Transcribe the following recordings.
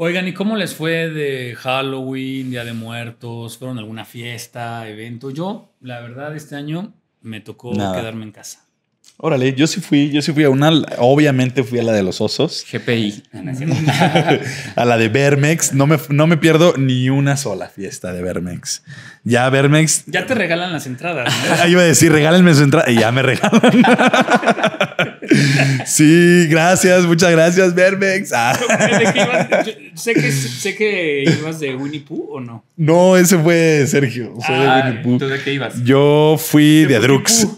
Oigan, ¿y cómo les fue de Halloween, Día de Muertos? ¿Fueron a alguna fiesta, evento? Yo, la verdad, este año me tocó Nada. quedarme en casa. Órale, yo sí fui a una, obviamente fui a la de los osos, GPI. a la de Vermex. No me pierdo ni una sola fiesta de Vermex. Ya Vermex. Ya te regalan las entradas, ¿no? Iba a decir, regálenme su entrada. Y ya me regalan. Sí, gracias, muchas gracias, Vermex. ¿De qué ibas? Sé que ibas de Winnie Pooh, ¿o no? No, ese fue Sergio. Fue de Winnie Pooh. ¿Tú de qué ibas? Yo fui de De Drux.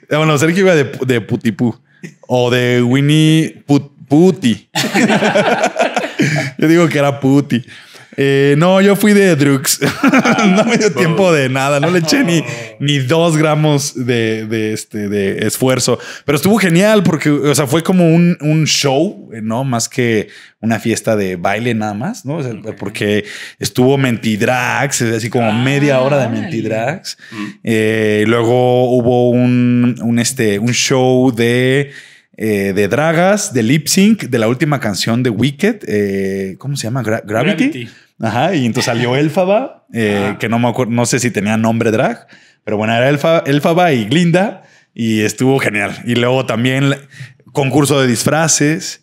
Bueno, Sergio iba de Putipú. O de Winnie Puti. Yo digo que era Puti. No, yo fui de Drux. No me dio tiempo de nada. No le eché ni 2 gramos de esfuerzo. Pero estuvo genial porque, o sea, fue como un show, ¿no? Más que una fiesta de baile nada más, ¿no? O sea, porque estuvo Mentidrags, así como media hora de Mentidrags. Luego hubo un show de dragas, de lip sync, de la última canción de Wicked. ¿Cómo se llama? Gravity. Ajá, y entonces salió Elphaba, que no me acuerdo, no sé si tenía nombre drag, pero bueno, era Elphaba y Glinda, y estuvo genial. Y luego también concurso de disfraces,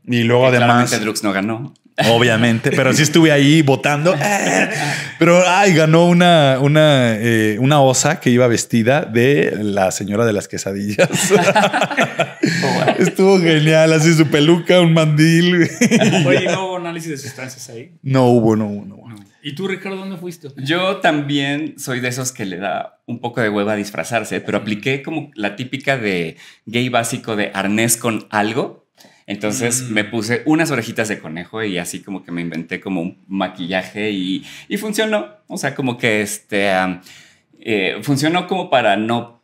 y luego además... Claramente Drux no ganó. Obviamente, pero sí estuve ahí votando. Pero ganó una osa que iba vestida de la señora de las quesadillas. Estuvo genial, así su peluca, un mandil. Oye, ¿no hubo análisis de sustancias ahí? No hubo. ¿Y tú, Ricardo, dónde fuiste? Yo también soy de esos que le da un poco de hueva disfrazarse, pero apliqué como la típica de gay básico de arnés con algo. Entonces me puse unas orejitas de conejo y así como que me inventé como un maquillaje y funcionó. O sea, como que funcionó como para no...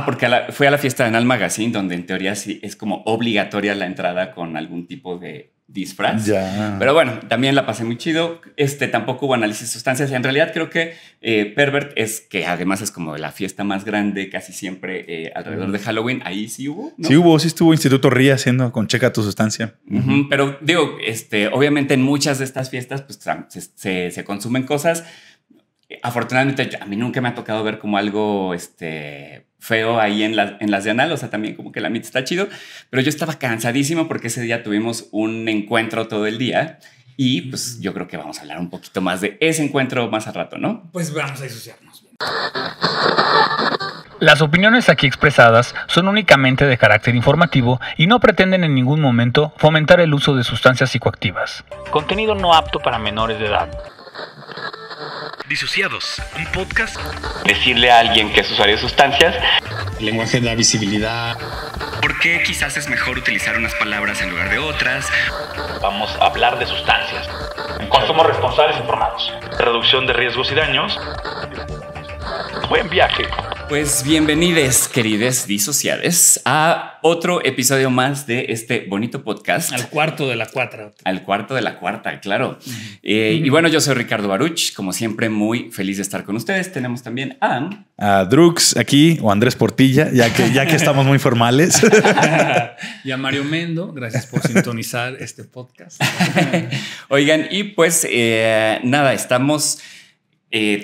porque fui a la fiesta de Anal Magazine, donde en teoría sí es como obligatoria la entrada con algún tipo de disfraz. Ya. Pero bueno, también la pasé muy chido. Tampoco hubo análisis de sustancias. En realidad creo que Pervert es que además es como la fiesta más grande casi siempre alrededor de Halloween. Ahí sí hubo, ¿no? Sí estuvo Instituto RIA haciendo con Checa tu sustancia. Pero digo, obviamente en muchas de estas fiestas pues se consumen cosas. Afortunadamente a mí nunca me ha tocado ver como algo feo ahí en las de Anal, o sea, también como que la mitad está chido, pero yo estaba cansadísimo porque ese día tuvimos un encuentro todo el día y pues yo creo que vamos a hablar un poquito más de ese encuentro más al rato, ¿no? Pues vamos a disociarnos. Las opiniones aquí expresadas son únicamente de carácter informativo y no pretenden en ningún momento fomentar el uso de sustancias psicoactivas. Contenido no apto para menores de edad. Disociados, un podcast. Decirle a alguien que es usuario de sustancias. El lenguaje da visibilidad. ¿Por qué quizás es mejor utilizar unas palabras en lugar de otras? Vamos a hablar de sustancias. Consumo responsables informados. Reducción de riesgos y daños. Buen viaje. Pues bienvenidos, querides disociades, a otro episodio más de este bonito podcast. Al cuarto de la cuarta. Al cuarto de la cuarta, claro. Y bueno, yo soy Ricardo Baruch, como siempre muy feliz de estar con ustedes. Tenemos también a Drux aquí, o Andrés Portilla, ya que estamos muy formales. Y a Mario Mendo, gracias por sintonizar este podcast. Oigan, y pues nada, estamos...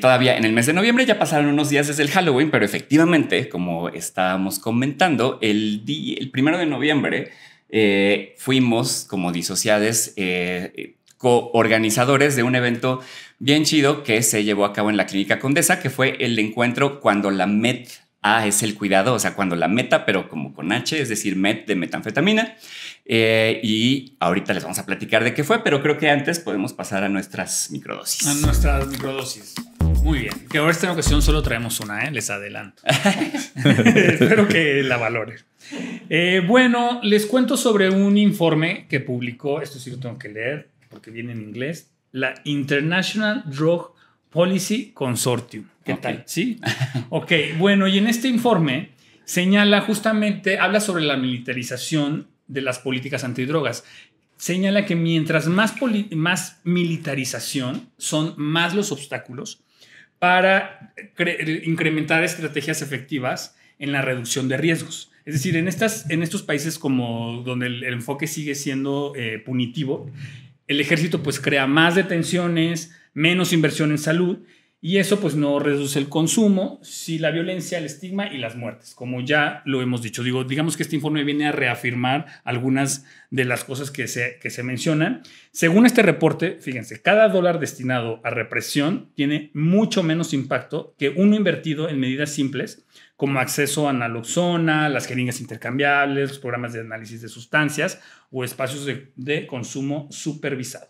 todavía en el mes de noviembre, ya pasaron unos días desde el Halloween, pero efectivamente, como estábamos comentando, el 1 de noviembre fuimos como disociades coorganizadores de un evento bien chido que se llevó a cabo en la Clínica Condesa, que fue el encuentro cuando la MET es el cuidado, o sea, cuando la meta, pero como con H, es decir, MET de metanfetamina. Y ahorita les vamos a platicar de qué fue, pero creo que antes podemos pasar a nuestras microdosis. A nuestras microdosis. Muy bien. Que ahora esta ocasión solo traemos una, les adelanto. Espero que la valoren. Bueno, les cuento sobre un informe que publicó, esto sí lo tengo que leer porque viene en inglés, la International Drug Policy Consortium. ¿Qué tal? ¿Sí? Ok, bueno, y en este informe señala justamente, habla sobre la militarización de las políticas antidrogas. Señala que mientras más militarización, son más los obstáculos para incrementar estrategias efectivas en la reducción de riesgos. Es decir, en estos países como donde el enfoque sigue siendo punitivo, el ejército pues crea más detenciones, menos inversión en salud, y eso pues no reduce el consumo, sí la violencia, el estigma y las muertes, como ya lo hemos dicho. Digamos que este informe viene a reafirmar algunas de las cosas que se mencionan. Según este reporte, fíjense, cada dólar destinado a represión tiene mucho menos impacto que uno invertido en medidas simples como acceso a naloxona, las jeringas intercambiables, los programas de análisis de sustancias o espacios de consumo supervisado.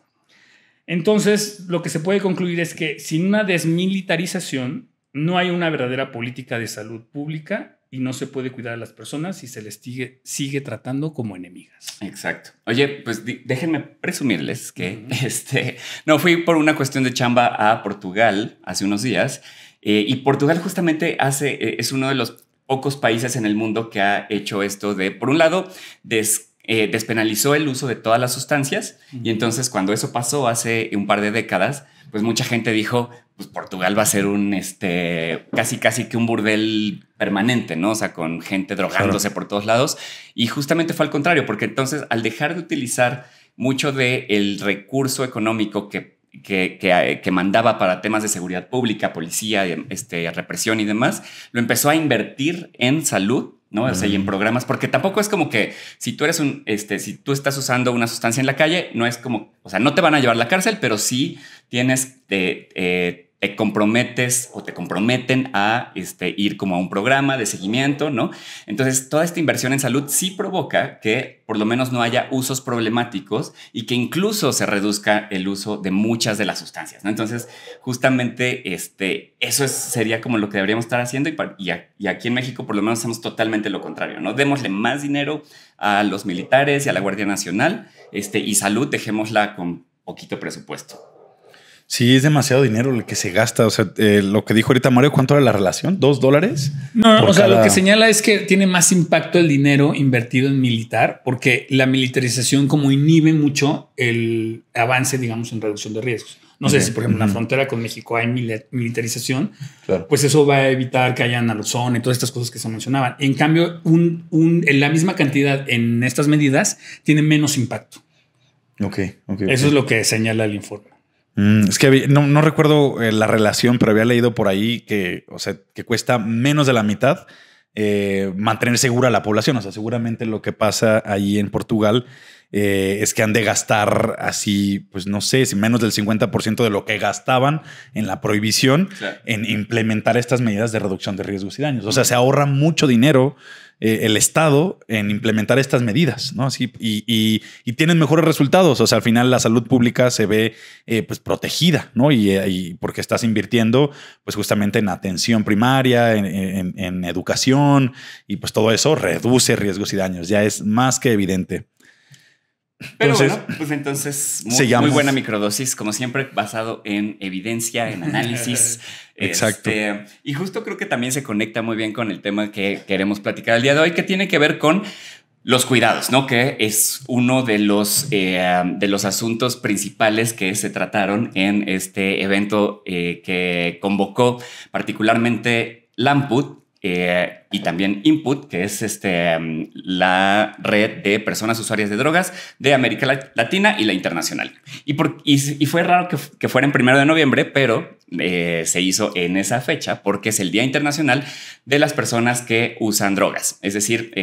Entonces, lo que se puede concluir es que sin una desmilitarización no hay una verdadera política de salud pública y no se puede cuidar a las personas y se les sigue tratando como enemigas. Exacto. Oye, pues déjenme presumirles que no fui por una cuestión de chamba a Portugal hace unos días y Portugal justamente es uno de los pocos países en el mundo que ha hecho esto de, por un lado, despenalizó el uso de todas las sustancias y entonces cuando eso pasó hace un par de décadas, pues mucha gente dijo, pues Portugal va a ser un casi que un burdel permanente, ¿no? O sea, con gente drogándose por todos lados. Y justamente fue al contrario, porque entonces al dejar de utilizar mucho del recurso económico que mandaba para temas de seguridad pública, policía, represión y demás, lo empezó a invertir en salud, ¿no? O sea, y en programas, porque tampoco es como que si tú eres si tú estás usando una sustancia en la calle, no es como, o sea, no te van a llevar a la cárcel, pero sí tienes te comprometes o te comprometen a ir como a un programa de seguimiento, ¿no? Entonces, toda esta inversión en salud sí provoca que por lo menos no haya usos problemáticos y que incluso se reduzca el uso de muchas de las sustancias, ¿no? Entonces, justamente eso sería como lo que deberíamos estar haciendo y aquí en México por lo menos hacemos totalmente lo contrario, ¿no? Démosle más dinero a los militares y a la Guardia Nacional y salud dejémosla con poquito presupuesto. Sí, es demasiado dinero el que se gasta. O sea, lo que dijo ahorita Mario, ¿cuánto era la relación? $2. No, o sea, lo que señala es que tiene más impacto el dinero invertido en militar, porque la militarización como inhibe mucho el avance, digamos, en reducción de riesgos. No sé si, por ejemplo, en la frontera con México hay militarización, claro, pues eso va a evitar que haya naloxona y todas estas cosas que se mencionaban. En cambio, la misma cantidad en estas medidas tiene menos impacto. Eso es lo que señala el informe. Es que no recuerdo la relación, pero había leído por ahí que cuesta menos de la mitad mantener segura la población. O sea, seguramente lo que pasa ahí en Portugal es que han de gastar así, pues no sé, si menos del 50% de lo que gastaban en la prohibición, claro, en implementar estas medidas de reducción de riesgos y daños. O sea, se ahorra mucho dinero el Estado en implementar estas medidas, ¿no? Así, y tienen mejores resultados. O sea, al final la salud pública se ve pues protegida, ¿no? Y porque estás invirtiendo pues justamente en atención primaria, en educación, y pues todo eso reduce riesgos y daños. Ya es más que evidente. Pero entonces muy buena microdosis, como siempre, basado en evidencia, en análisis. Exacto. Y justo creo que también se conecta muy bien con el tema que queremos platicar el día de hoy, que tiene que ver con los cuidados, ¿no? Que es uno de los asuntos principales que se trataron en este evento que convocó particularmente LAMPUT, y también Input, que es la red de personas usuarias de drogas de América Latina y la internacional. Y fue raro que fuera en 1 de noviembre, pero se hizo en esa fecha porque es el Día Internacional de las Personas que Usan Drogas. Es decir,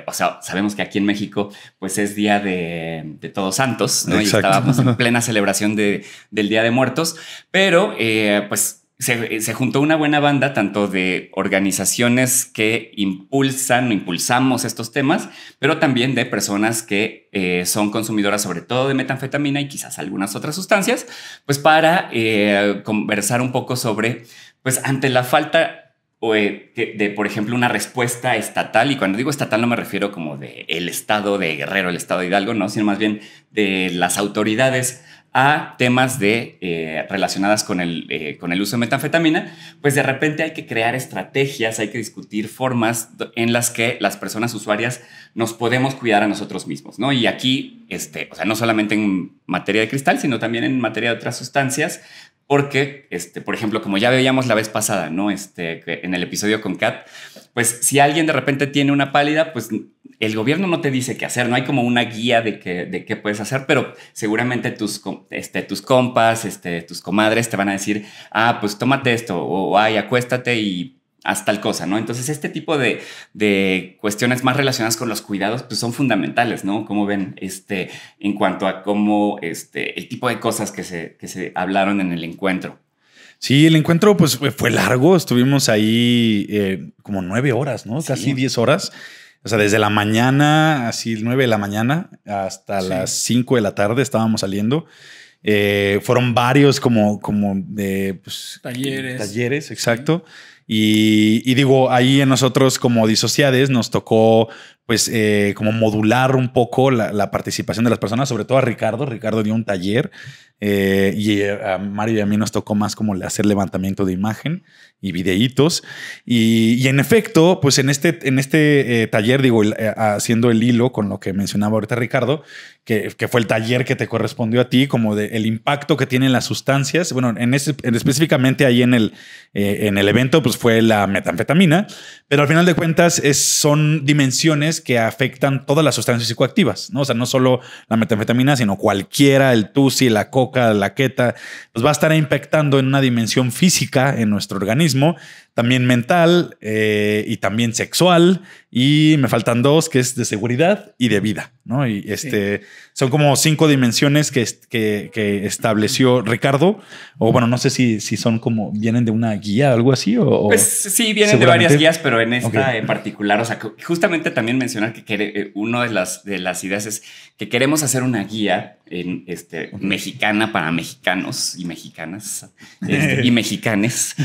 o sea, sabemos que aquí en México pues es Día de Todos Santos, ¿no? Exacto. Y estábamos en plena celebración del Día de Muertos, pero pues se juntó una buena banda tanto de organizaciones que impulsamos estos temas, pero también de personas que son consumidoras sobre todo de metanfetamina y quizás algunas otras sustancias, pues para conversar un poco sobre, pues ante la falta de, por ejemplo, una respuesta estatal, y cuando digo estatal no me refiero como de el estado de Guerrero, el estado de Hidalgo, no, sino más bien de las autoridades a temas relacionadas con el uso de metanfetamina, pues de repente hay que crear estrategias, hay que discutir formas en las que las personas usuarias nos podemos cuidar a nosotros mismos, ¿no? Y aquí, o sea, no solamente en materia de cristal, sino también en materia de otras sustancias, Porque, por ejemplo, como ya veíamos la vez pasada, ¿no? En el episodio con Kat, pues si alguien de repente tiene una pálida, pues el gobierno no te dice qué hacer, no hay como una guía de qué puedes hacer, pero seguramente tus compas, tus comadres te van a decir, pues tómate esto, o ay, acuéstate y haz tal cosa, ¿no? Entonces este tipo de cuestiones más relacionadas con los cuidados pues son fundamentales, ¿no? Como ven, en cuanto a cómo el tipo de cosas que se hablaron en el encuentro. Sí, el encuentro pues fue largo, estuvimos ahí como 9 horas, ¿no? Casi 10 horas. O sea, desde la mañana, así 9 de la mañana hasta las 5 de la tarde estábamos saliendo. Fueron varios como de pues, talleres, exacto. Y digo, ahí en nosotros como disociades nos tocó pues como modular un poco la participación de las personas, sobre todo a Ricardo. Ricardo dio un taller y a Mario y a mí nos tocó más como hacer levantamiento de imagen y videitos. Y en efecto, pues en este taller, digo, haciendo el hilo con lo que mencionaba ahorita Ricardo, que fue el taller que te correspondió a ti, como de el impacto que tienen las sustancias. Bueno, específicamente ahí en el evento, pues fue la metanfetamina, pero al final de cuentas son dimensiones que afectan todas las sustancias psicoactivas, ¿no? O sea, no solo la metanfetamina, sino cualquiera, el tusi, la coca, la queta, pues va a estar impactando en una dimensión física en nuestro organismo, también mental y también sexual. Y me faltan 2, que es de seguridad y de vida, ¿no? Y son como 5 dimensiones que estableció Ricardo. O bueno, no sé si son como vienen de una guía o algo así. Pues sí, vienen de varias guías, pero en esta en particular, o sea, justamente también mencionar que una de las ideas es que queremos hacer una guía mexicana para mexicanos y mexicanas y mexicanes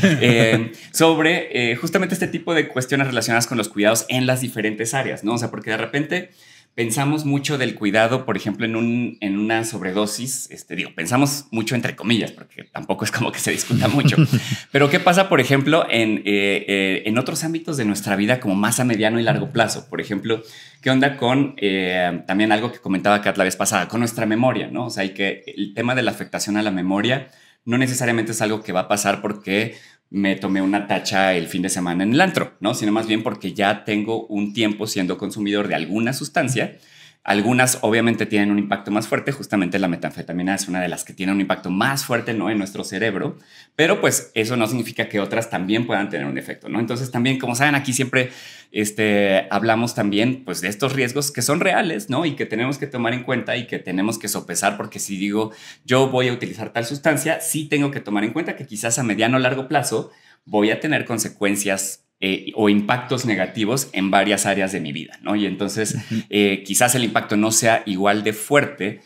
sobre justamente este tipo de cuestiones relacionadas con los cuidados en las diferentes áreas, ¿no? O sea, porque de repente pensamos mucho del cuidado, por ejemplo, en una sobredosis, pensamos mucho entre comillas, porque tampoco es como que se discuta mucho. Pero ¿qué pasa, por ejemplo, en otros ámbitos de nuestra vida como más a mediano y largo plazo? Por ejemplo, ¿qué onda con también algo que comentaba Kat la vez pasada, con nuestra memoria, ¿no? O sea, y que el tema de la afectación a la memoria no necesariamente es algo que va a pasar porque me tomé una tacha el fin de semana en el antro, ¿no? Sino más bien porque ya tengo un tiempo siendo consumidor de alguna sustancia. Algunas obviamente tienen un impacto más fuerte, justamente la metanfetamina es una de las que tiene un impacto más fuerte, ¿no? En nuestro cerebro, pero pues eso no significa que otras también puedan tener un efecto, ¿no? Entonces también, como saben, aquí siempre hablamos también pues de estos riesgos que son reales, ¿no? Y que tenemos que tomar en cuenta y que tenemos que sopesar, porque si digo yo voy a utilizar tal sustancia, sí tengo que tomar en cuenta que quizás a mediano o largo plazo voy a tener consecuencias o impactos negativos en varias áreas de mi vida, ¿no? Y entonces quizás el impacto no sea igual de fuerte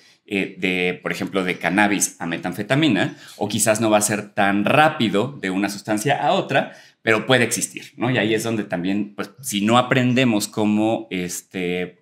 por ejemplo, de cannabis a metanfetamina, o quizás no va a ser tan rápido de una sustancia a otra, pero puede existir, ¿no? Y ahí es donde también, pues, si no aprendemos cómo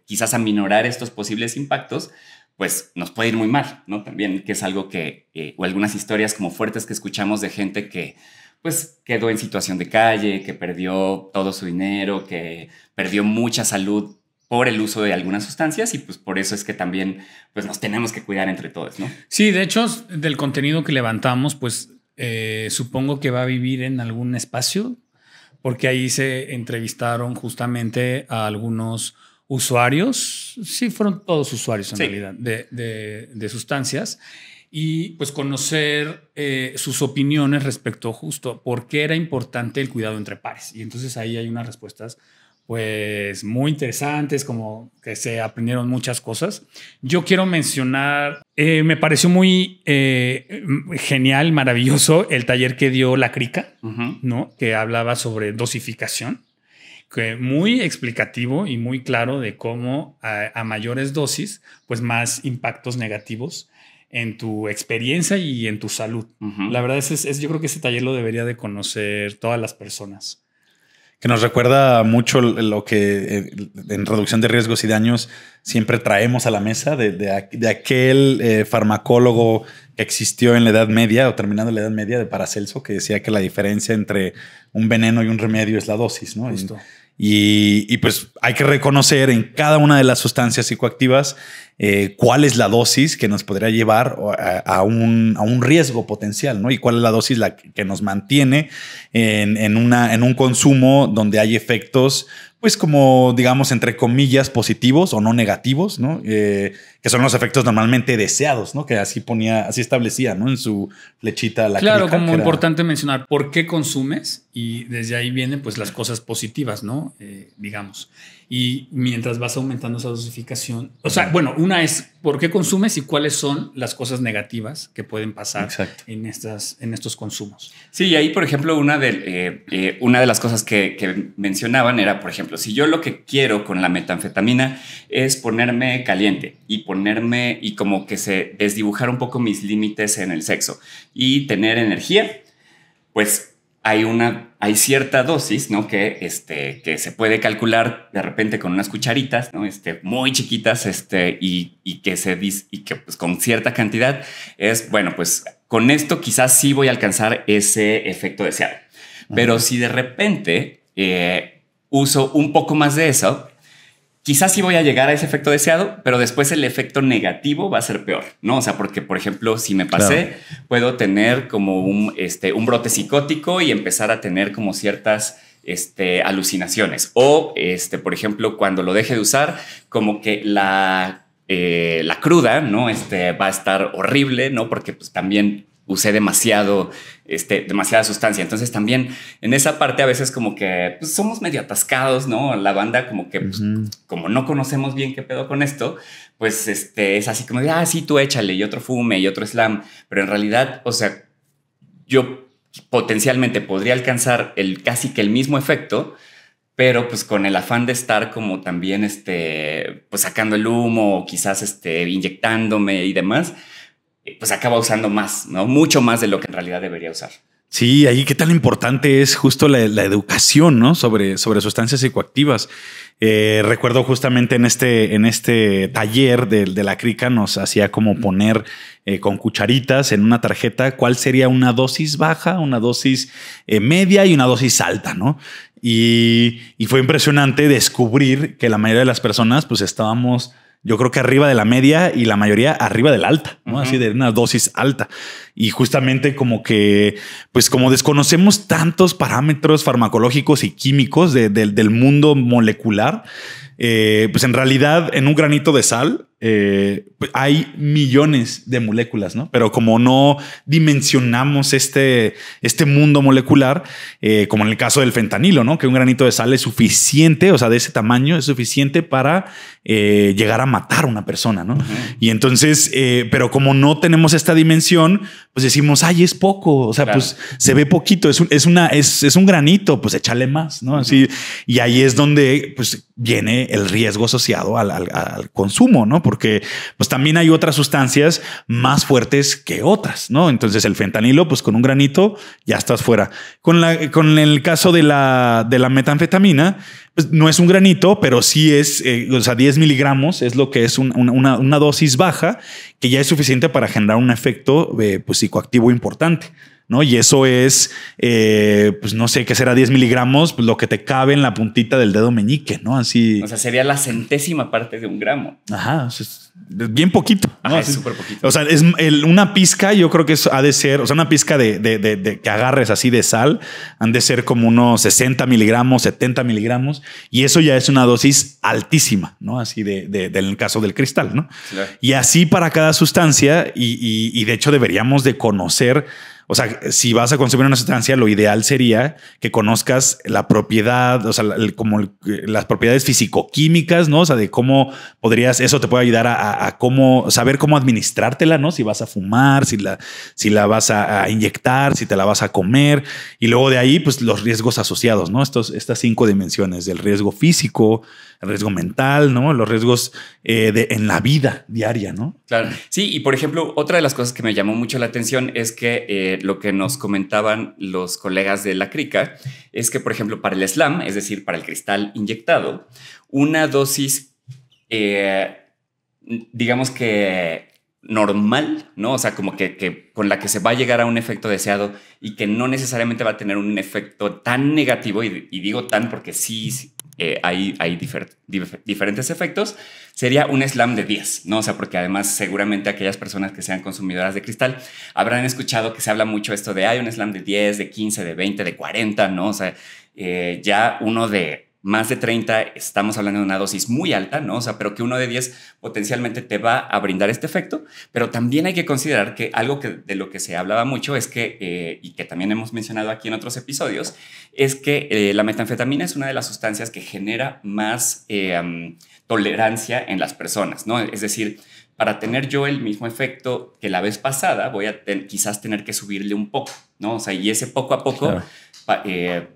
quizás aminorar estos posibles impactos, pues nos puede ir muy mal, ¿no? También, que es algo que, o algunas historias como fuertes que escuchamos de gente que pues quedó en situación de calle, que perdió todo su dinero, que perdió mucha salud por el uso de algunas sustancias, y pues por eso es que también pues nos tenemos que cuidar entre todos, ¿no? Sí, de hecho, del contenido que levantamos, pues supongo que va a vivir en algún espacio, porque ahí se entrevistaron justamente a algunos usuarios, sí, fueron todos usuarios en realidad, de sustancias, y pues conocer sus opiniones respecto justo por qué era importante el cuidado entre pares. Y entonces ahí hay unas respuestas pues muy interesantes, como que se aprendieron muchas cosas. Yo quiero mencionar, me pareció muy genial, maravilloso el taller que dio La Crica, ¿no? Que hablaba sobre dosificación, que muy explicativo y muy claro de cómo a mayores dosis, pues más impactos negativos en tu experiencia y en tu salud. La verdad es yo creo que ese taller lo debería de conocer todas las personas. Que nos recuerda mucho lo que en reducción de riesgos y daños siempre traemos a la mesa de aquel farmacólogo que existió en la Edad Media o terminando la Edad Media, de Paracelso, que decía que la diferencia entre un veneno y un remedio es la dosis, ¿no? Y pues hay que reconocer en cada una de las sustancias psicoactivas cuál es la dosis que nos podría llevar a un riesgo potencial, ¿no? Y cuál es la dosis que nos mantiene en un consumo donde hay efectos, pues como digamos, entre comillas, positivos o no negativos, ¿no? Que son los efectos normalmente deseados, ¿no? Que así establecía, ¿no? En su flechita la Claro, crítica, como importante mencionar por qué consumes y desde ahí vienen pues las cosas positivas, ¿no? Digamos. Y mientras vas aumentando esa dosificación, o sea, bueno, una es por qué consumes y cuáles son las cosas negativas que pueden pasar en estos consumos. Sí, y ahí, por ejemplo, una de las cosas que mencionaban era, por ejemplo, si yo lo que quiero con la metanfetamina es ponerme caliente y como que se desdibujar un poco mis límites en el sexo y tener energía, pues hay cierta dosis, ¿no? Que se puede calcular de repente con unas cucharitas, ¿no? Muy chiquitas, y que pues con cierta cantidad es, bueno, pues con esto quizás sí voy a alcanzar ese efecto deseado. Pero si de repente uso un poco más de eso, quizás sí voy a llegar a ese efecto deseado, pero después el efecto negativo va a ser peor, ¿no? O sea, porque, por ejemplo, si me pasé, puedo tener como un brote psicótico y empezar a tener como ciertas alucinaciones. O, por ejemplo, cuando lo deje de usar, como que la cruda, ¿no? Va a estar horrible, ¿no? Porque pues también usé demasiada sustancia. Entonces también en esa parte a veces como que pues, somos medio atascados, ¿no? La banda como que pues, como no conocemos bien qué pedo con esto, pues es así como de, sí, tú échale y otro fume y otro slam. Pero en realidad, o sea, yo potencialmente podría alcanzar casi que el mismo efecto, pero pues con el afán de estar como también pues sacando el humo o quizás inyectándome y demás, pues acaba usando más, ¿no? Mucho más de lo que en realidad debería usar. Sí, ahí qué tan importante es justo la educación, ¿no? Sobre sustancias psicoactivas. Recuerdo justamente en este taller de la crica nos hacía como poner con cucharitas en una tarjeta cuál sería una dosis baja, una dosis media y una dosis alta, ¿no? Y fue impresionante descubrir que la mayoría de las personas pues estábamos, yo creo que arriba de la media y la mayoría arriba de la alta, ¿no? Así de una dosis alta. Y justamente como que, pues como desconocemos tantos parámetros farmacológicos y químicos del mundo molecular, pues en realidad en un granito de sal pues hay millones de moléculas, ¿no? Pero como no dimensionamos este mundo molecular, como en el caso del fentanilo, ¿no? Que un granito de sal es suficiente, o sea, de ese tamaño es suficiente para llegar a matar a una persona, ¿no? Y entonces, pero como no tenemos esta dimensión, pues decimos, ay, es poco, o sea, pues se ve poquito, es un granito, pues échale más, ¿no? Así, y ahí es donde pues viene el riesgo asociado al consumo, ¿no? Porque pues también hay otras sustancias más fuertes que otras, ¿no? Entonces el fentanilo, pues con un granito ya estás fuera. Con el caso de la metanfetamina, pues no es un granito, pero sí es, o sea, 10 miligramos es lo que es una dosis baja que ya es suficiente para generar un efecto pues, psicoactivo importante, ¿no? Y eso es, pues no sé qué será 10 miligramos, pues lo que te cabe en la puntita del dedo meñique, ¿no? Así. O sea, sería la centésima parte de un gramo. Ajá, es bien poquito, ¿no? Ajá, es súper poquito. O sea, es una pizca, yo creo que ha de ser, o sea, una pizca de que agarres así de sal, han de ser como unos 60 miligramos, 70 miligramos, y eso ya es una dosis altísima, ¿no? Así del caso del cristal, ¿no? Claro. Y así para cada sustancia, y de hecho deberíamos de conocer. O sea, si vas a consumir una sustancia, lo ideal sería que conozcas la propiedad, o sea, como las propiedades fisicoquímicas, ¿no? O sea, de cómo eso te puede ayudar a cómo saber cómo administrártela, ¿no? Si vas a fumar, si la vas a inyectar, si te la vas a comer. Y luego de ahí, pues los riesgos asociados, ¿no? Estas 5 dimensiones del riesgo físico, el riesgo mental, ¿no? Los riesgos en la vida diaria, ¿no? Claro. Sí, y por ejemplo, otra de las cosas que me llamó mucho la atención es que lo que nos comentaban los colegas de la crica es que, por ejemplo, para el slam, es decir, para el cristal inyectado, una dosis, digamos que normal, ¿no? O sea, como que con la que se va a llegar a un efecto deseado y que no necesariamente va a tener un efecto tan negativo, y digo tan porque sí hay diferentes efectos, sería un slam de 10, ¿no? O sea, porque además seguramente aquellas personas que sean consumidoras de cristal habrán escuchado que se habla mucho esto de hay un slam de 10, de 15, de 20, de 40, ¿no? O sea, ya uno de más de 30 estamos hablando de una dosis muy alta, ¿no? O sea, pero que uno de 10 potencialmente te va a brindar este efecto, pero también hay que considerar que algo de lo que se hablaba mucho es que, y que también hemos mencionado aquí en otros episodios, es que la metanfetamina es una de las sustancias que genera más tolerancia en las personas, ¿no? Es decir, para tener yo el mismo efecto que la vez pasada, voy a quizás tener que subirle un poco, ¿no? O sea, y ese poco a poco... Claro.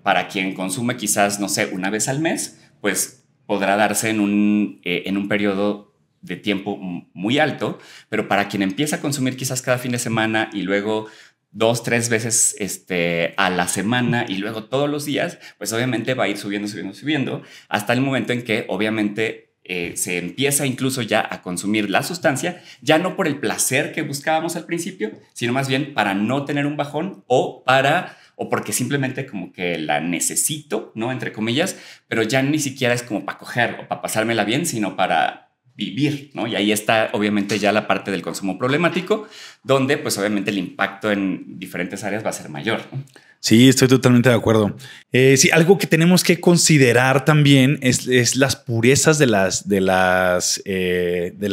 Para quien consume quizás, no sé, una vez al mes, pues podrá darse en un periodo de tiempo muy alto, pero para quien empieza a consumir quizás cada fin de semana y luego 2, 3 veces a la semana y luego todos los días, pues obviamente va a ir subiendo, hasta el momento en que obviamente se empieza incluso ya a consumir la sustancia, ya no por el placer que buscábamos al principio, sino más bien para no tener un bajón o porque simplemente como que la necesito, ¿no? Entre comillas, pero ya ni siquiera es como para coger o para pasármela bien, sino para vivir, ¿no? Y ahí está obviamente ya la parte del consumo problemático, donde pues obviamente el impacto en diferentes áreas va a ser mayor, ¿no? Sí, estoy totalmente de acuerdo. Sí, algo que tenemos que considerar también es las purezas de las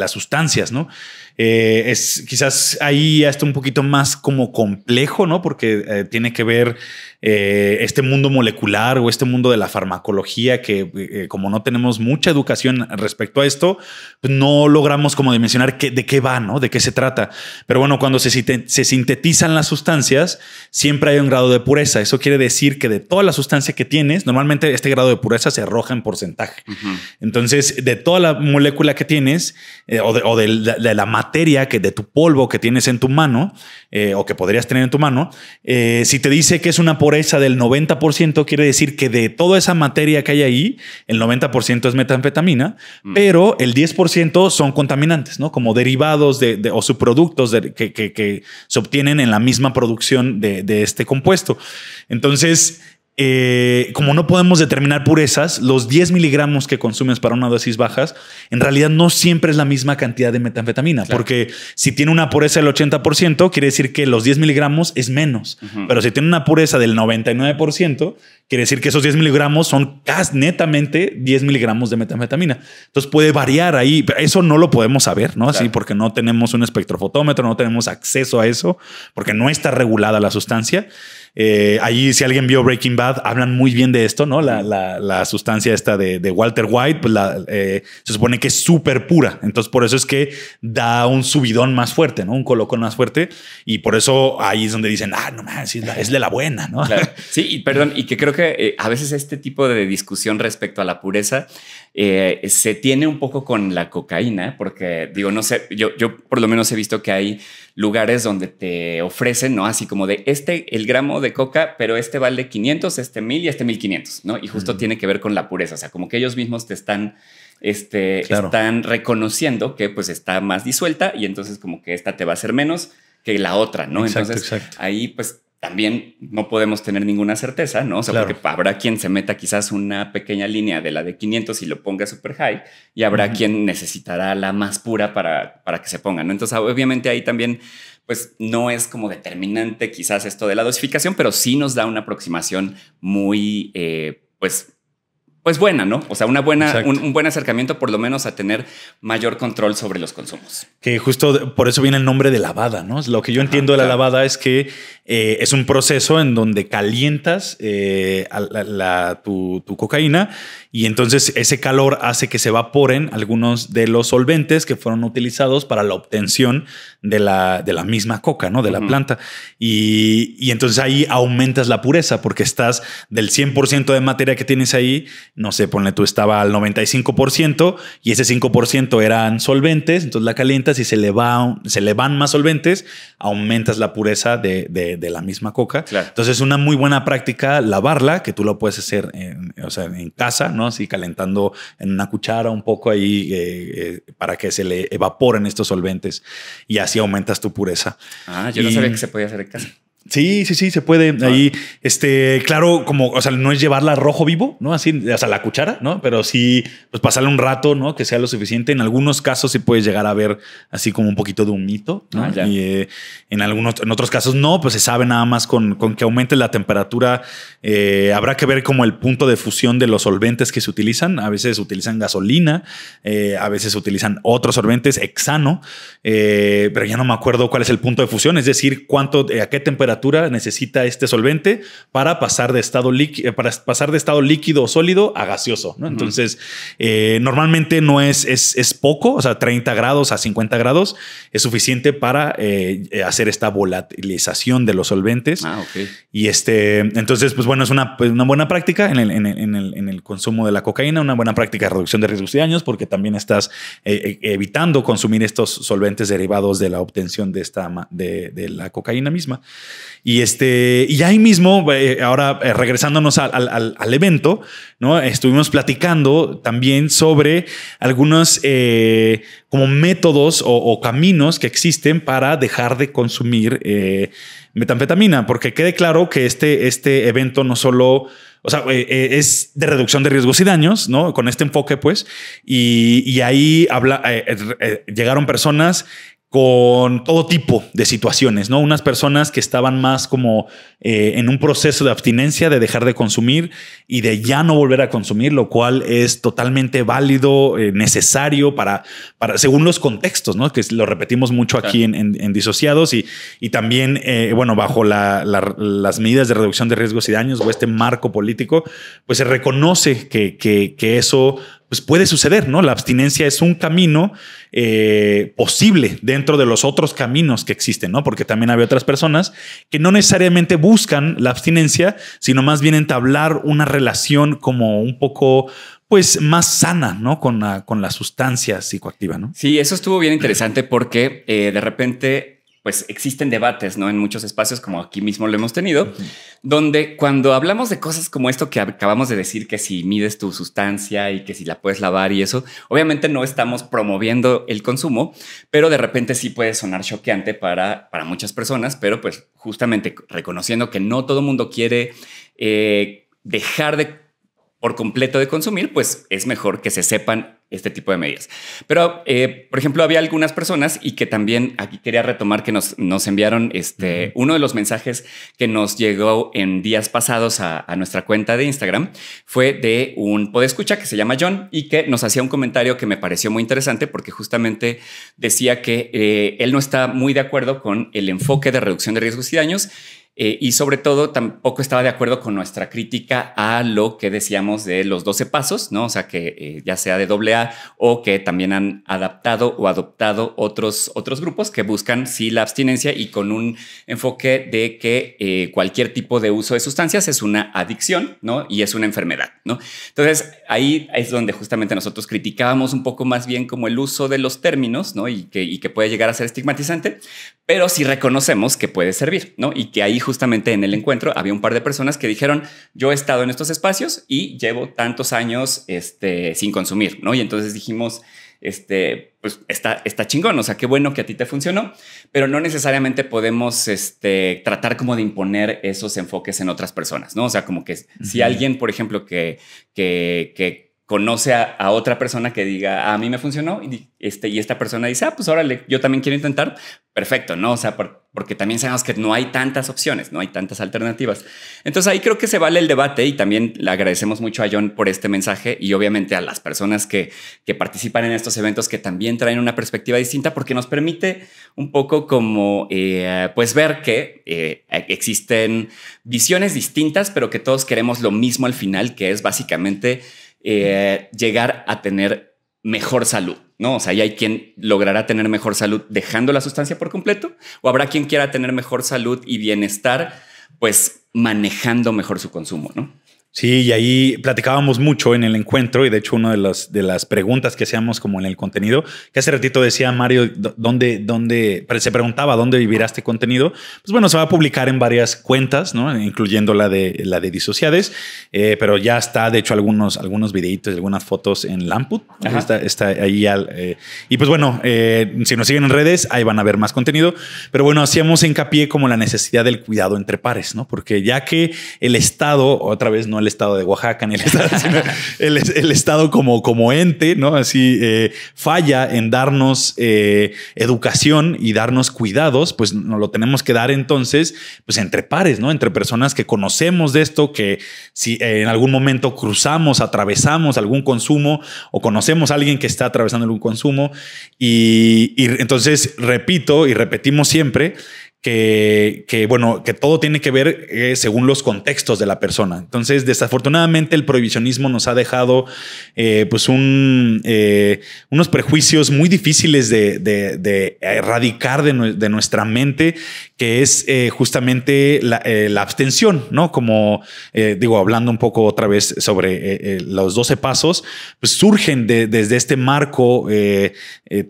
sustancias, ¿no? Quizás ahí ya está un poquito más como complejo, ¿no? Porque tiene que ver este mundo molecular o este mundo de la farmacología que como no tenemos mucha educación respecto a esto, pues no logramos como dimensionar de qué va, ¿no? De qué se trata. Pero bueno, cuando se sintetizan las sustancias, siempre hay un grado de pureza. Eso quiere decir que de toda la sustancia que tienes, normalmente este grado de pureza se arroja en porcentaje. Uh-huh. Entonces, de toda la molécula que tienes o de la materia de tu polvo que tienes en tu mano o que podrías tener en tu mano, si te dice que es una pureza del 90%, quiere decir que de toda esa materia que hay ahí, el 90% es metanfetamina, pero el 10% son contaminantes, ¿no? Como derivados o subproductos que se obtienen en la misma producción de este compuesto. Entonces, como no podemos determinar purezas, los 10 miligramos que consumes para una dosis bajas, en realidad no siempre es la misma cantidad de metanfetamina, claro. Porque si tiene una pureza del 80%, quiere decir que los 10 miligramos es menos. Uh-huh. Pero si tiene una pureza del 99%, quiere decir que esos 10 miligramos son casi netamente 10 miligramos de metanfetamina. Entonces puede variar ahí, pero eso no lo podemos saber, ¿no? Claro. Así porque no tenemos un espectrofotómetro, no tenemos acceso a eso, porque no está regulada la sustancia. Ahí, si alguien vio Breaking Bad, hablan muy bien de esto, ¿no? La sustancia esta de Walter White, pues se supone que es súper pura. Entonces, por eso es que da un subidón más fuerte, ¿no? Un colocón más fuerte. Y por eso ahí es donde dicen, no mames, es de la buena, ¿no? Claro. Sí, y perdón, y que creo que a veces este tipo de discusión respecto a la pureza se tiene un poco con la cocaína, porque digo, no sé, yo por lo menos he visto que hay lugares donde te ofrecen, ¿no? Así como de el gramo de coca, pero vale 500, 1000 y 1500, ¿no? Y justo tiene que ver con la pureza. O sea, como que ellos mismos te están, claro, están reconociendo que pues está más disuelta y entonces como que esta te va a hacer menos que la otra, ¿no? Exacto, entonces ahí pues también no podemos tener ninguna certeza, ¿no? O sea, claro, porque habrá quien se meta quizás una pequeña línea de la de 500 y lo ponga super high y habrá quien necesitará la más pura para que se ponga, ¿no? Entonces, obviamente ahí también, pues no es como determinante quizás esto de la dosificación, pero sí nos da una aproximación muy, pues buena, ¿no? O sea, un buen acercamiento por lo menos a tener mayor control sobre los consumos. Que justo por eso viene el nombre de lavada, ¿no? Lo que yo entiendo de la lavada es que es un proceso en donde calientas tu cocaína y entonces ese calor hace que se evaporen algunos de los solventes que fueron utilizados para la obtención de la misma coca, ¿no? De la planta. Y entonces ahí aumentas la pureza porque estás del 100% de materia que tienes ahí, no sé, ponle tú, estaba al 95% y ese 5% eran solventes, entonces la calientas y se le van más solventes, aumentas la pureza de la misma coca. Claro. Entonces es una muy buena práctica lavarla, que tú lo puedes hacer en casa, ¿no? Así calentando en una cuchara un poco ahí para que se le evaporen estos solventes y así aumentas tu pureza. Yo no sabía que se podía hacer en casa. Sí, se puede. Ahí, claro, como, o sea, no es llevarla a rojo vivo, ¿no? Así, o sea, la cuchara, ¿no? Pero sí, pues pasarle un rato, ¿no? Que sea lo suficiente. En algunos casos sí puedes llegar a ver así como un poquito de humito, ¿no? Y en otros casos no, pues se sabe nada más con que aumente la temperatura. Habrá que ver como el punto de fusión de los solventes que se utilizan. A veces utilizan gasolina, a veces utilizan otros solventes, hexano, pero ya no me acuerdo cuál es el punto de fusión, es decir, a qué temperatura necesita este solvente para pasar de estado líquido o sólido a gaseoso, ¿no? Entonces, normalmente no es poco, o sea, 30 grados a 50 grados es suficiente para hacer esta volatilización de los solventes. Ok. Y entonces, pues bueno, es una buena práctica en el consumo de la cocaína, una buena práctica de reducción de riesgos y daños, porque también estás evitando consumir estos solventes derivados de la obtención de la cocaína misma. Y ahí mismo, ahora regresándonos al evento, ¿no? Estuvimos platicando también sobre algunos como métodos o caminos que existen para dejar de consumir metanfetamina, porque quede claro que este evento no solo, o sea, es de reducción de riesgos y daños, ¿no? Con este enfoque, pues, y ahí llegaron personas con todo tipo de situaciones, ¿no? Unas personas que estaban más como en un proceso de abstinencia, de dejar de consumir y de ya no volver a consumir, lo cual es totalmente válido, necesario para según los contextos, ¿no? Que lo repetimos mucho aquí en Disociados y también, bueno, bajo las medidas de reducción de riesgos y daños o este marco político, pues se reconoce que eso pues puede suceder, ¿no? La abstinencia es un camino posible dentro de los otros caminos que existen, ¿no? Porque también había otras personas que no necesariamente buscan la abstinencia, sino más bien entablar una relación como un poco, pues, más sana, ¿no? Con la sustancia psicoactiva, ¿no? Sí, eso estuvo bien interesante porque de repente pues existen debates, ¿no? En muchos espacios, como aquí mismo lo hemos tenido, donde cuando hablamos de cosas como esto que acabamos de decir, que si mides tu sustancia y que si la puedes lavar y eso, obviamente no estamos promoviendo el consumo, pero de repente sí puede sonar choqueante para muchas personas, pero pues justamente reconociendo que no todo el mundo quiere dejar por completo de consumir, pues es mejor que se sepan este tipo de medidas. Pero, por ejemplo, había algunas personas y que también aquí quería retomar que nos enviaron uno de los mensajes que nos llegó en días pasados a nuestra cuenta de Instagram fue de un podescucha que se llama John y que nos hacía un comentario que me pareció muy interesante porque justamente decía que él no está muy de acuerdo con el enfoque de reducción de riesgos y daños. Y sobre todo tampoco estaba de acuerdo con nuestra crítica a lo que decíamos de los 12 pasos, ¿no? O sea, que ya sea de AA o que también han adaptado o adoptado otros grupos que buscan sí la abstinencia y con un enfoque de que cualquier tipo de uso de sustancias es una adicción, ¿no? Y es una enfermedad, ¿no? Entonces ahí es donde justamente nosotros criticábamos un poco más bien como el uso de los términos, ¿no? Y que puede llegar a ser estigmatizante, pero sí reconocemos que puede servir, ¿no? Y que ahí justamente en el encuentro había un par de personas que dijeron, yo he estado en estos espacios y llevo tantos años sin consumir, ¿no? Y entonces dijimos, pues está chingón, o sea, qué bueno que a ti te funcionó, pero no necesariamente podemos tratar como de imponer esos enfoques en otras personas, ¿no? O sea, como que si alguien, por ejemplo, que conoce a otra persona que diga, a mí me funcionó y esta persona dice, pues órale, yo también quiero intentar, perfecto, ¿no? O sea, porque también sabemos que no hay tantas opciones, no hay tantas alternativas. Entonces ahí creo que se vale el debate y también le agradecemos mucho a John por este mensaje y obviamente a las personas que participan en estos eventos que también traen una perspectiva distinta porque nos permite un poco como pues ver que existen visiones distintas, pero que todos queremos lo mismo al final, que es básicamente llegar a tener mejor salud, ¿no? O sea, y hay quien logrará tener mejor salud dejando la sustancia por completo, o habrá quien quiera tener mejor salud y bienestar, pues manejando mejor su consumo, ¿no? Sí, y ahí platicábamos mucho en el encuentro y de hecho una de las preguntas que hacíamos como en el contenido, que hace ratito decía Mario, ¿dónde se preguntaba dónde vivirá este contenido? Pues bueno, se va a publicar en varias cuentas, ¿no? Incluyendo la de Disociades, pero ya está, de hecho, algunos videitos, algunas fotos en Lamput. Está ahí. Y pues bueno, si nos siguen en redes, ahí van a ver más contenido. Pero bueno, hacíamos hincapié como la necesidad del cuidado entre pares, ¿no? Porque ya que el Estado, otra vez no el Estado de Oaxaca ni el Estado, sino el Estado como ente, ¿no? Así falla en darnos educación y darnos cuidados, pues nos lo tenemos que dar entonces, pues entre pares, ¿no? Entre personas que conocemos de esto, que si en algún momento atravesamos algún consumo o conocemos a alguien que está atravesando algún consumo y entonces repito y repetimos siempre que todo tiene que ver según los contextos de la persona. Entonces, desafortunadamente, el prohibicionismo nos ha dejado unos prejuicios muy difíciles de erradicar de nuestra mente, que es justamente la abstención, ¿no? Como hablando un poco otra vez sobre los 12 pasos, pues surgen desde este marco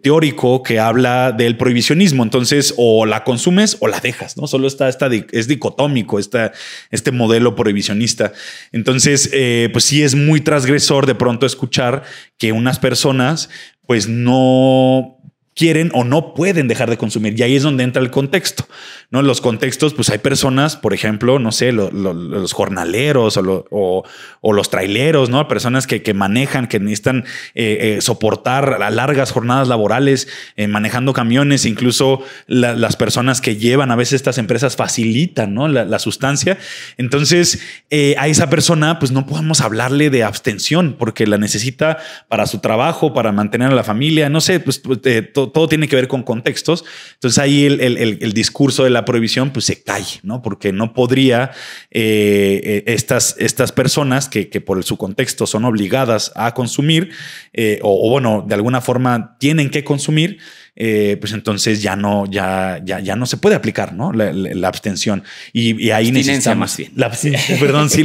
teórico que habla del prohibicionismo. Entonces, o la consumes o la dejas, ¿no? Solo es dicotómico este modelo prohibicionista. Entonces, pues sí es muy transgresor de pronto escuchar que unas personas pues no quieren o no pueden dejar de consumir. Y ahí es donde entra el contexto, ¿no? Los contextos, pues hay personas, por ejemplo, no sé, los jornaleros o los traileros, ¿no? Personas que manejan, que necesitan soportar largas jornadas laborales, manejando camiones, incluso las personas que llevan, a veces estas empresas facilitan, ¿no? la sustancia. Entonces, a esa persona, pues no podemos hablarle de abstención porque la necesita para su trabajo, para mantener a la familia, no sé, pues todo tiene que ver con contextos. Entonces ahí el discurso de la prohibición pues se cae, ¿no? Porque no podría estas personas que por su contexto son obligadas a consumir o de alguna forma tienen que consumir, pues entonces ya no se puede aplicar, ¿no? La abstención. Y ahí necesitamos más bien. La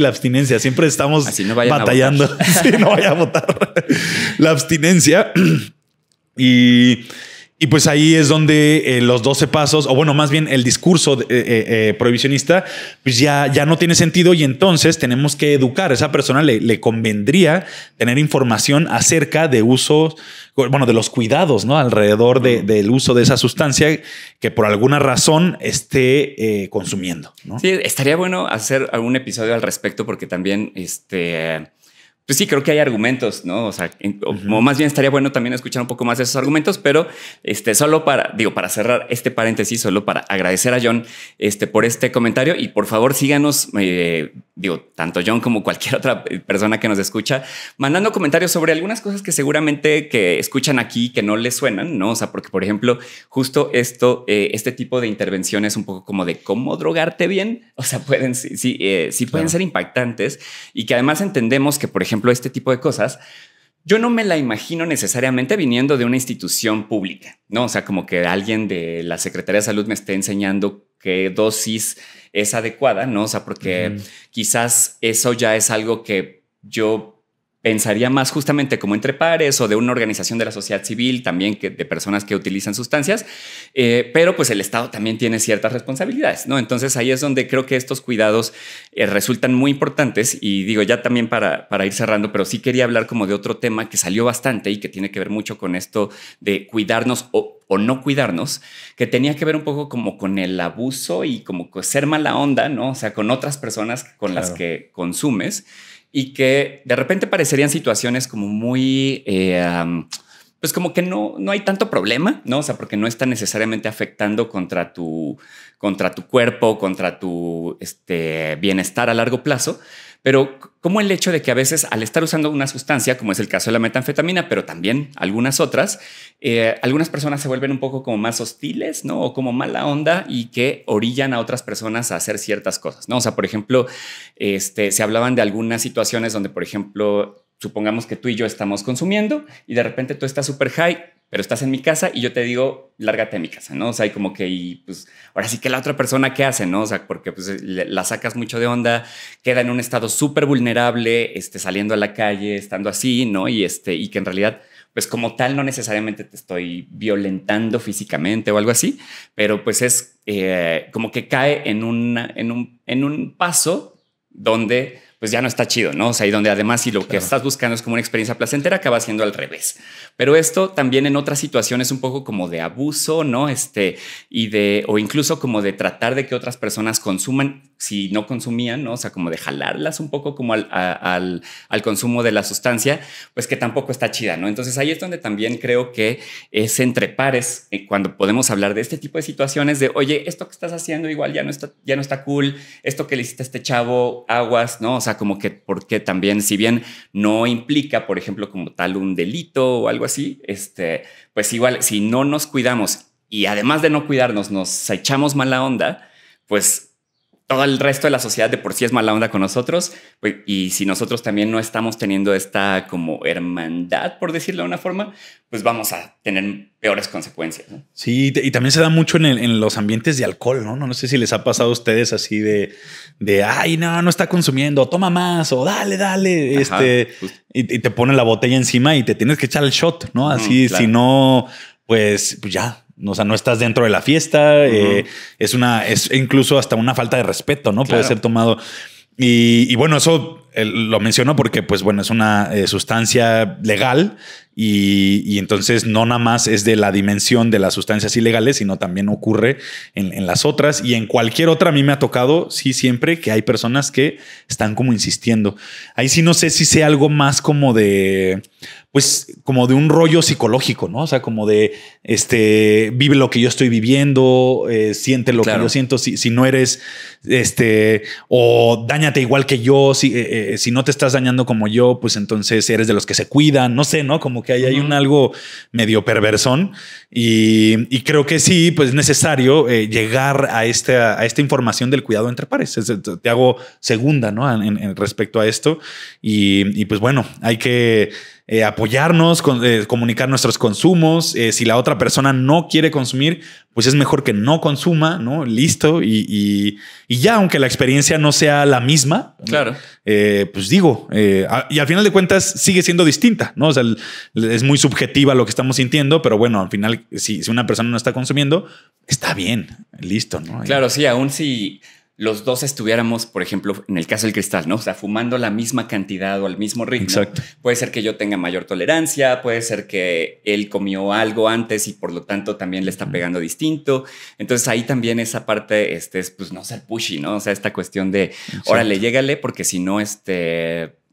abstinencia. Siempre estamos no batallando. Sí, no vaya a votar. La abstinencia. Y pues ahí es donde los 12 pasos, o bueno, más bien el discurso prohibicionista, pues ya no tiene sentido y entonces tenemos que educar. A esa persona le convendría tener información acerca de usos, de los cuidados, ¿no? Alrededor del uso de esa sustancia que por alguna razón esté consumiendo, ¿no? Sí, estaría bueno hacer algún episodio al respecto porque también pues sí, creo que hay argumentos, ¿no? O sea, o más bien estaría bueno también escuchar un poco más de esos argumentos, pero solo para cerrar este paréntesis, solo para agradecer a John por este comentario y por favor síganos, tanto John como cualquier otra persona que nos escucha, mandando comentarios sobre algunas cosas que seguramente que escuchan aquí que no les suenan, ¿no? O sea, porque por ejemplo, justo este tipo de intervenciones un poco como de cómo drogarte bien, o sea, pueden ser impactantes y que además entendemos que, por ejemplo, este tipo de cosas, yo no me la imagino necesariamente viniendo de una institución pública, ¿no? O sea, como que alguien de la Secretaría de Salud me esté enseñando qué dosis es adecuada, ¿no? O sea, porque quizás eso ya es algo que yo pensaría más justamente como entre pares o de una organización de la sociedad civil también de personas que utilizan sustancias, pero pues el Estado también tiene ciertas responsabilidades, ¿no? Entonces ahí es donde creo que estos cuidados resultan muy importantes y digo ya también para ir cerrando, pero sí quería hablar como de otro tema que salió bastante y que tiene que ver mucho con esto de cuidarnos o no cuidarnos, que tenía que ver un poco como con el abuso y como ser mala onda, ¿no? O sea, con otras personas con las que consumes. Y que de repente parecerían situaciones como muy, pues como que no hay tanto problema, ¿no? O sea, porque no está necesariamente afectando contra tu cuerpo, contra tu bienestar a largo plazo. Pero como el hecho de que a veces al estar usando una sustancia, como es el caso de la metanfetamina, pero también algunas otras, algunas personas se vuelven un poco como más hostiles, ¿no? O como mala onda y que orillan a otras personas a hacer ciertas cosas, ¿no? O sea, por ejemplo, se hablaban de algunas situaciones donde, por ejemplo, supongamos que tú y yo estamos consumiendo y de repente tú estás súper high, pero estás en mi casa y yo te digo, lárgate de mi casa, ¿no? O sea, y como que, y pues, ahora sí que la otra persona, ¿qué hace, no? O sea, porque pues la sacas mucho de onda, queda en un estado súper vulnerable, saliendo a la calle, estando así, ¿no? Y que en realidad, pues como tal, no necesariamente te estoy violentando físicamente o algo así, pero pues es como que cae en un paso donde pues ya no está chido, ¿no? O sea, y donde además si lo que estás buscando es como una experiencia placentera, acaba siendo al revés. Pero esto también en otras situaciones un poco como de abuso, ¿no? O incluso como de tratar de que otras personas consuman si no consumían, ¿no? O sea, como de jalarlas un poco como al consumo de la sustancia, pues que tampoco está chida, ¿no? Entonces ahí es donde también creo que es entre pares cuando podemos hablar de este tipo de situaciones de, oye, esto que estás haciendo igual ya no está cool, esto que le hiciste a este chavo, aguas, ¿no? O sea, como que porque también, si bien no implica, por ejemplo, como tal un delito o algo así, pues igual, si no nos cuidamos y además de no cuidarnos, nos echamos mala onda, pues todo el resto de la sociedad de por sí es mala onda con nosotros, pues, y si nosotros también no estamos teniendo esta como hermandad, por decirlo de una forma, pues vamos a tener peores consecuencias, ¿no? Sí, y también se da mucho en los ambientes de alcohol, ¿no? No sé si les ha pasado a ustedes así de ay, no está consumiendo, toma más, o dale, Ajá, y te ponen la botella encima y te tienes que echar el shot, ¿no? Así, claro. si no, pues ya. O sea, no estás dentro de la fiesta. Es incluso hasta una falta de respeto, ¿no? Claro. Puede ser tomado. Y bueno, eso lo menciono porque, pues bueno, es una sustancia legal y entonces no nada más es de la dimensión de las sustancias ilegales, sino también ocurre en las otras y en cualquier otra. A mí me ha tocado, sí, siempre que hay personas que están como insistiendo. Ahí sí no sé si sea algo más como de, pues como de un rollo psicológico, ¿no? O sea, como de vive lo que yo estoy viviendo, siente lo que yo siento. Si no eres o dáñate igual que yo, si no te estás dañando como yo, pues entonces eres de los que se cuidan. No sé, ¿no? Como que hay un algo medio perversón y creo que sí, pues es necesario llegar a esta información del cuidado entre pares. Te hago segunda, ¿no? En respecto a esto y pues bueno, hay que apoyarnos, comunicar nuestros consumos. Si la otra persona no quiere consumir, pues es mejor que no consuma, ¿no? Listo. Y ya, aunque la experiencia no sea la misma, claro. Pues digo, y al final de cuentas sigue siendo distinta, ¿no? O sea, es muy subjetiva lo que estamos sintiendo, pero bueno, al final, si una persona no está consumiendo, está bien, listo, ¿no? Claro, sí, aún si los dos estuviéramos, por ejemplo, en el caso del cristal, ¿no? O sea, fumando la misma cantidad o al mismo ritmo. Exacto. Puede ser que yo tenga mayor tolerancia, puede ser que él comió algo antes y por lo tanto también le está pegando distinto. Entonces ahí también esa parte es pues no ser pushy, ¿no? O sea, esta cuestión de, órale, llégale, porque si no,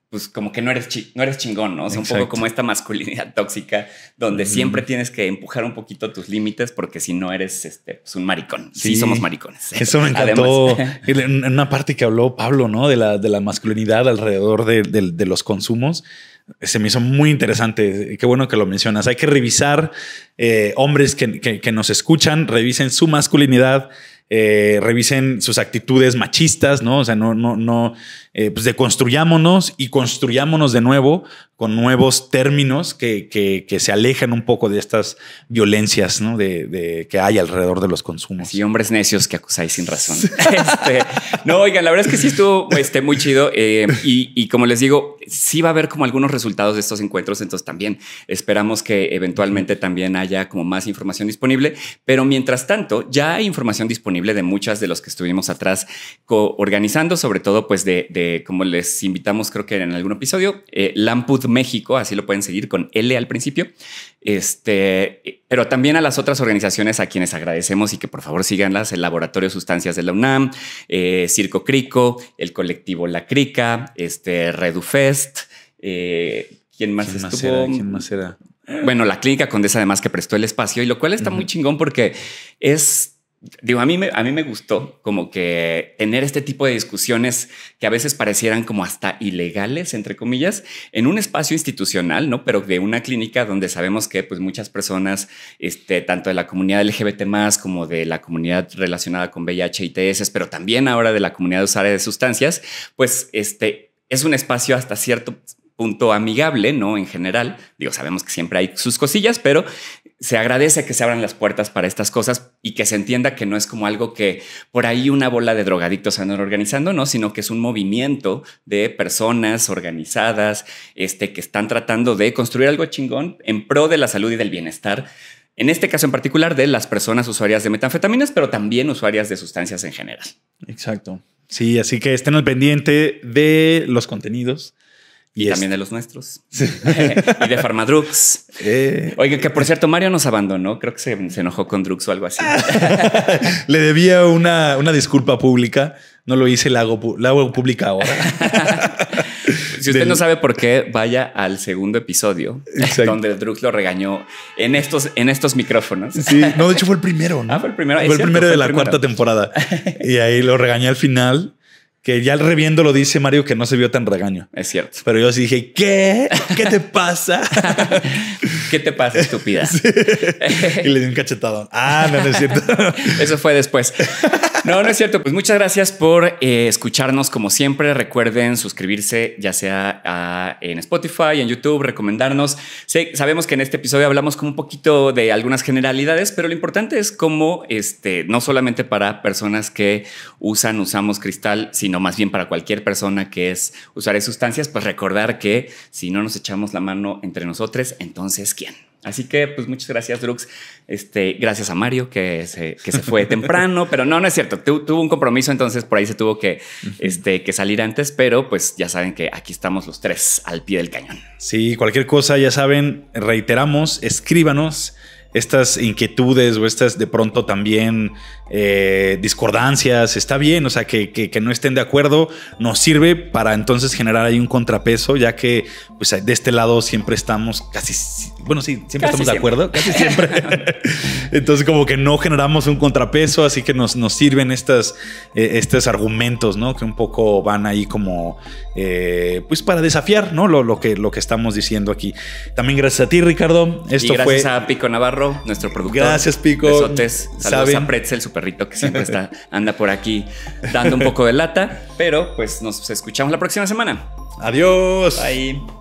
pues como que no eres chingón, ¿no? O sea, un poco como esta masculinidad tóxica donde siempre tienes que empujar un poquito tus límites porque si no eres pues un maricón. Sí, somos maricones. Eso me encantó. En una parte que habló Pablo, ¿no? De la masculinidad alrededor de los consumos. Se me hizo muy interesante. Qué bueno que lo mencionas. Hay que revisar, hombres que nos escuchan, revisen su masculinidad, revisen sus actitudes machistas, ¿no? O sea, pues deconstruyámonos y construyámonos de nuevo con nuevos términos que se alejan un poco de estas violencias, ¿no? Que hay alrededor de los consumos. Sí, hombres necios que acusáis sin razón. No, oigan, la verdad es que sí estuvo muy chido. Y como les digo, sí va a haber como algunos resultados de estos encuentros. Entonces también esperamos que eventualmente también haya como más información disponible. Pero mientras tanto, ya hay información disponible de muchas de los que estuvimos atrás organizando, sobre todo pues de como les invitamos, creo que en algún episodio, Lamput México, así lo pueden seguir con L al principio. Pero también a las otras organizaciones a quienes agradecemos y que por favor síganlas: el Laboratorio de Sustancias de la UNAM, Circo Crico, el colectivo La Crica, Redufest. ¿Quién más estuvo? ¿Quién más era? Bueno, la Clínica Condesa además que prestó el espacio, y lo cual está muy chingón porque digo, a mí me gustó como que tener este tipo de discusiones que a veces parecieran como hasta ilegales, entre comillas, en un espacio institucional, ¿no? Pero de una clínica donde sabemos que pues muchas personas, tanto de la comunidad LGBT+, como de la comunidad relacionada con VIH y ITS, pero también ahora de la comunidad usuaria de sustancias, pues es un espacio hasta cierto punto amigable, ¿no? En general, digo, sabemos que siempre hay sus cosillas, pero se agradece que se abran las puertas para estas cosas y que se entienda que no es como algo que por ahí una bola de drogadictos andan organizando, ¿no? Sino que es un movimiento de personas organizadas, que están tratando de construir algo chingón en pro de la salud y del bienestar. En este caso en particular de las personas usuarias de metanfetaminas, pero también usuarias de sustancias en general. Exacto. Sí, así que estén al pendiente de los contenidos. Y también de los nuestros. Y de Pharmadrugs. Oiga, que por cierto, Mario nos abandonó. Creo que se enojó con Drugs o algo así. Le debía una disculpa pública. No lo hice, la hago pública ahora. Si usted no sabe por qué, vaya al segundo episodio. Exacto. Donde Drugs lo regañó en estos micrófonos. Sí, no, de hecho fue el primero, ¿no? Fue el primero. Fue el primero de la cuarta temporada. Y ahí lo regañé al final. Que ya al reviendo lo dice Mario que no se vio tan regaño. Es cierto. Pero yo sí dije, ¿qué? ¿Qué te pasa? ¿Qué te pasa, estúpida? Sí. Y le di un cachetado. No es cierto. Eso fue después. No es cierto. Pues muchas gracias por escucharnos como siempre. Recuerden suscribirse ya sea en Spotify, en YouTube, recomendarnos. Sí, sabemos que en este episodio hablamos como un poquito de algunas generalidades, pero lo importante es cómo no solamente para personas que usamos cristal, sino más bien para cualquier persona que es usuaria de sustancias, pues recordar que si no nos echamos la mano entre nosotros, entonces ¿quién? Así que pues muchas gracias, Drugs. Gracias a Mario que se fue temprano, pero no es cierto. Tuvo un compromiso, entonces por ahí se tuvo que salir antes, pero pues ya saben que aquí estamos los tres al pie del cañón. Sí, cualquier cosa, ya saben, reiteramos, escríbanos estas inquietudes o estas de pronto también discordancias, está bien, o sea, que no estén de acuerdo, nos sirve para entonces generar ahí un contrapeso, ya que pues de este lado siempre estamos siempre estamos de acuerdo, casi siempre. Entonces como que no generamos un contrapeso, así que nos sirven estos argumentos, ¿no? Que un poco van ahí como pues para desafiar, ¿no? Lo que estamos diciendo aquí. También gracias a ti, Ricardo. Y gracias a Pico Navarro, nuestro productor. Gracias, Pico. Besotes. Saludos a Pretzel, su perrito que siempre anda por aquí dando un poco de lata, pero pues nos escuchamos la próxima semana. Adiós. Bye.